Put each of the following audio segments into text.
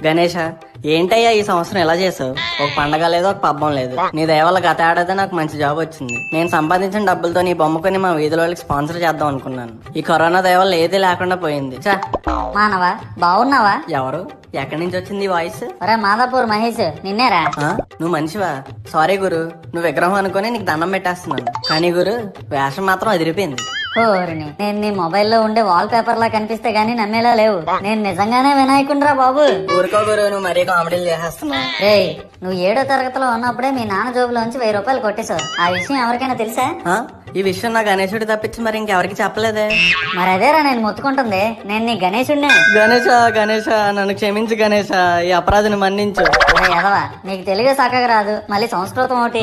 గణేష, ఏంటయ్యా ఈ సంవత్సరం ఎలా చేసావు? ఒక పండగ లేదు, ఒక పబ్బం లేదు. నీ దయవల్ల గత ఏడాది నాకు మంచి జాబ్ వచ్చింది. నేను సంపాదించిన డబ్బులతో నీ బొమ్మ కొని మా వీధిలో వాళ్ళకి స్పాన్సర్ చేద్దాం అనుకున్నాను. ఈ కరోనా దయవల్ల ఏది లేకుండా పోయింది. మానవా, బాగున్నావా? ఎవరు? ఎక్కడి నుంచి వచ్చింది ఈ వాయిస్? ఒరే మాదాపూర్ మహేష్, నిన్నేరా? నువ్వు మనిషివా? సారీ గురు, నువ్వు విగ్రహం అనుకుని నీకు దండం పెట్టేస్తున్నాను. కానీ గురు, వేషం మాత్రం అదిరిపోయింది. ఓరిని, నేను నీ మొబైల్లో ఉండే వాల్ పేపర్ లా కనిపిస్తే గానీ నమ్మేలా లేవు. నేను నిజంగానే వినాయకుండ్రా బాబు. ఊరుకో గురు, నువ్వు మరీ కామెడీలు చేసేస్తున్నావు. రేయ్, నువ్వు 7వ తరగతిలో ఉన్నప్పుడే మీ నాన్న జోబులోంచి 1000 రూపాయలు కొట్టేశావు. ఆ విషయం ఎవరికైనా తెలుసా? ఈ విషయం నా గణేశుడి తప్పించి మరి ఇంకెవరికి చెప్పలేదే. మరి అదేరా నేను మొత్తుకుంటుంది. నేను నీ గణేశుడినే. గణేష, గణేష, నన్ను క్షమించు గణేష, ఈ అపరాధిని మన్నించు. ఎదవా, నీకు తెలుగు చక్కగా రాదు, మళ్ళీ సంస్కృతం ఒకటి.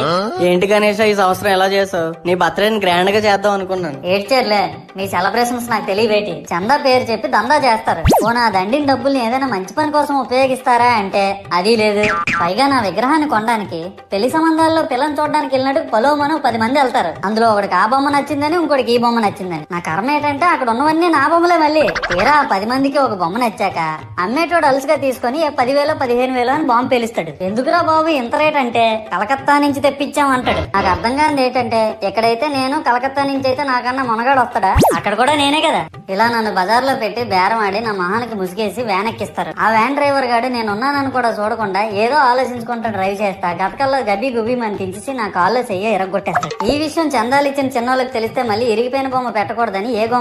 ఏంటి గణేష, ఈ సంవత్సరం ఎలా చేసావు? నీ బర్త్డేని గ్రాండ్ గా చేద్దాం అనుకున్నాను. ఏడ్చేర్లే, మీ సెలబ్రేషన్స్ నాకు తెలియబేటి. చందా పేరు చెప్పి దందా చేస్తారు. పోనా దండిన డబ్బుల్ని ఏదైనా మంచి పని కోసం ఉపయోగిస్తారా అంటే అది లేదు. పైగా నా విగ్రహాన్ని కొనడానికి పెళ్లి సంబంధాల్లో పిల్లని చూడడానికి వెళ్ళినట్టు పలోమను 10 మంది వెళ్తారు. అందులో ఒకటికి ఆ బొమ్మ నచ్చిందని, ఇంకోటికి ఈ బొమ్మ నచ్చిందని. నా కర్మ ఏంటంటే అక్కడ ఉన్నవన్నీ నా బొమ్మలే. మళ్ళీ తీరా 10 మందికి ఒక బొమ్మ నచ్చాక అమ్మేటోడు అలుసుగా తీసుకొని 10,000 15,000 అని బాంబు పేలుస్తాడు. ఎందుకురా బాబు ఇంత రేట్ అంటే, కలకత్తా నుంచి తెప్పించాం అంటాడు. నాకు అర్థం కానిది ఏంటంటే, ఎక్కడైతే నేను కలకత్తా నుంచి అయితే నాకన్నా మునగాడు వస్తాడా, అక్కడ కూడా నేనే కదా. ఇలా నన్ను బజార్లో పెట్టి బేరం ఆడి నా మొహానికి ముసుగేసి వ్యాన్ ఎక్కిస్తారు. ఆ వ్యాన్ డ్రైవర్ గాడు నేనున్నానని కూడా చూడకుండా ఏదో ఆలోచించుకుంటూ డ్రైవ్ చేస్తా. గతకల్లో గబ్బి గుబ్బి మని తీసి నా కాల్లో చెయ్యి ఇరగొట్టేస్తాడు. ఈ విషయం చందాలు ఇచ్చిన చిన్నోళ్ళకి తెలిస్తే మళ్ళీ ఇరిగిపోయిన బొమ్మ పెట్టకూడదని ఏ